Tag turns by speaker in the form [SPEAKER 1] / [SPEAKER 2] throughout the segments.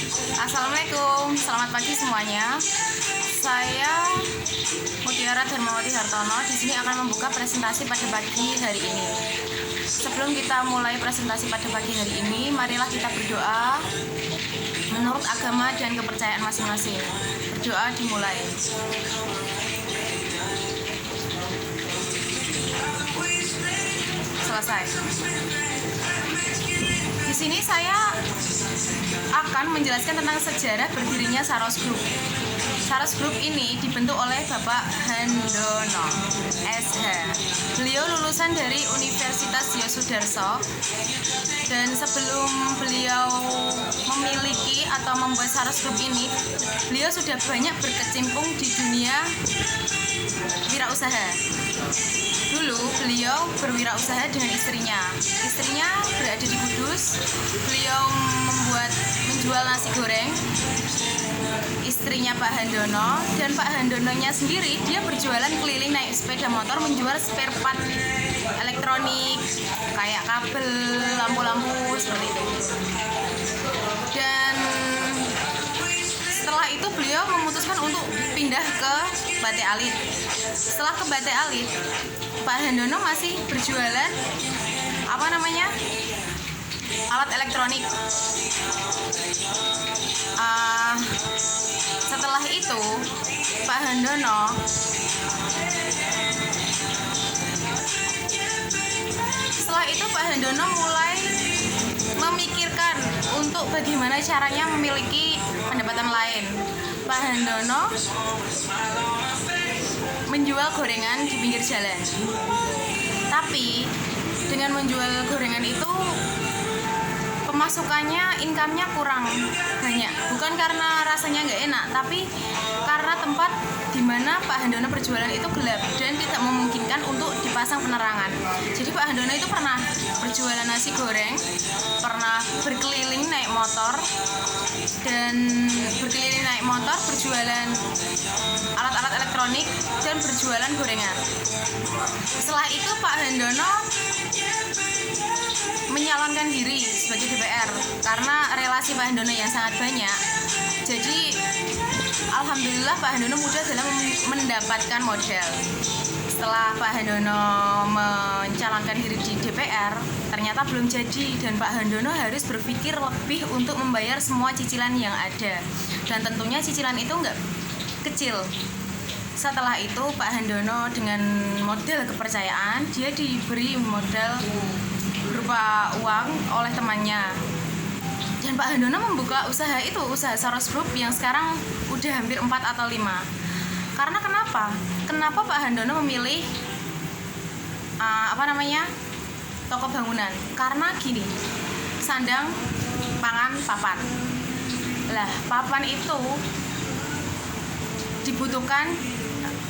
[SPEAKER 1] Assalamualaikum, selamat pagi semuanya. Saya Mutiara Darmawati Hartono di sini akan membuka presentasi pada pagi hari ini. Sebelum kita mulai presentasi pada pagi hari ini, marilah kita berdoa menurut agama dan kepercayaan masing-masing. Berdoa dimulai. Selesai. Di sini saya akan menjelaskan tentang sejarah berdirinya Saros Group. Saros Group ini dibentuk oleh Bapak Handono SH. Beliau lulusan dari Universitas Yosudarso, dan sebelum beliau memiliki atau membuat Saros Group ini, beliau sudah banyak berkecimpung di dunia wirausaha. Dulu beliau berwirausaha dengan istrinya. Istrinya berada di Kudus. Beliau menjual nasi goreng. Istrinya Pak Handono, dan Pak Handononya sendiri dia berjualan keliling naik sepeda motor menjual spare part elektronik kayak kabel, lampu-lampu seperti itu. Dan setelah itu beliau memutuskan untuk pindah ke Bate Alit. Setelah ke Bate Alit, Pak Handono masih berjualan alat elektronik. Setelah itu Pak Handono mulai memikirkan untuk bagaimana caranya memiliki pendapatan lain. Pak Handono menjual gorengan di pinggir jalan. Tapi dengan menjual gorengan itu pemasukannya, income-nya kurang banyak. Bukan karena rasanya nggak enak, tapi karena tempat di mana Pak Handono berjualan itu gelap dan tidak memungkinkan untuk dipasang penerangan. Jadi Pak Handono itu pernah berjualan nasi goreng, pernah berkeliling naik motor, berjualan alat-alat elektronik, dan berjualan gorengan. Setelah itu Pak Handono menyalonkan diri sebagai DPR karena relasi Pak Handono yang sangat banyak. Jadi alhamdulillah Pak Handono mudah dalam mendapatkan modal. Setelah Pak Handono mencalonkan diri di DPR, ternyata belum jadi, dan Pak Handono harus berpikir lebih untuk membayar semua cicilan yang ada, dan tentunya cicilan itu nggak kecil. Setelah itu Pak Handono dengan modal kepercayaan, dia diberi modal berupa uang oleh temannya, dan Pak Handono membuka usaha Saros Group yang sekarang udah hampir 4 atau 5. Karena kenapa Pak Handono memilih toko bangunan? Karena gini, sandang, pangan, papan. Lah, papan itu dibutuhkan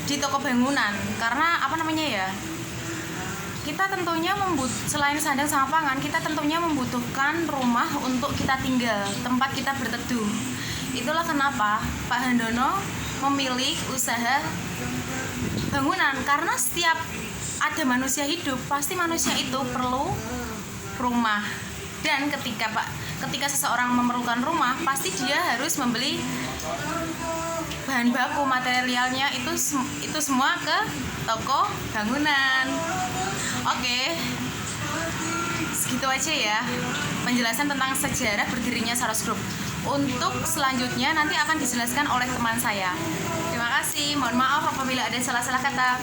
[SPEAKER 1] di toko bangunan karena kita tentunya selain sandang sama pangan, kita tentunya membutuhkan rumah untuk kita tinggal, tempat kita berteduh. Itulah kenapa Pak Handono memilih usaha bangunan, karena setiap ada manusia hidup, pasti manusia itu perlu rumah. Dan ketika seseorang memerlukan rumah, pasti dia harus membeli bahan baku, materialnya itu semua ke toko bangunan. Oke, segitu aja ya penjelasan tentang sejarah berdirinya Saros Group. Untuk selanjutnya nanti akan dijelaskan oleh teman saya. Terima kasih, mohon maaf apabila ada salah-salah kata.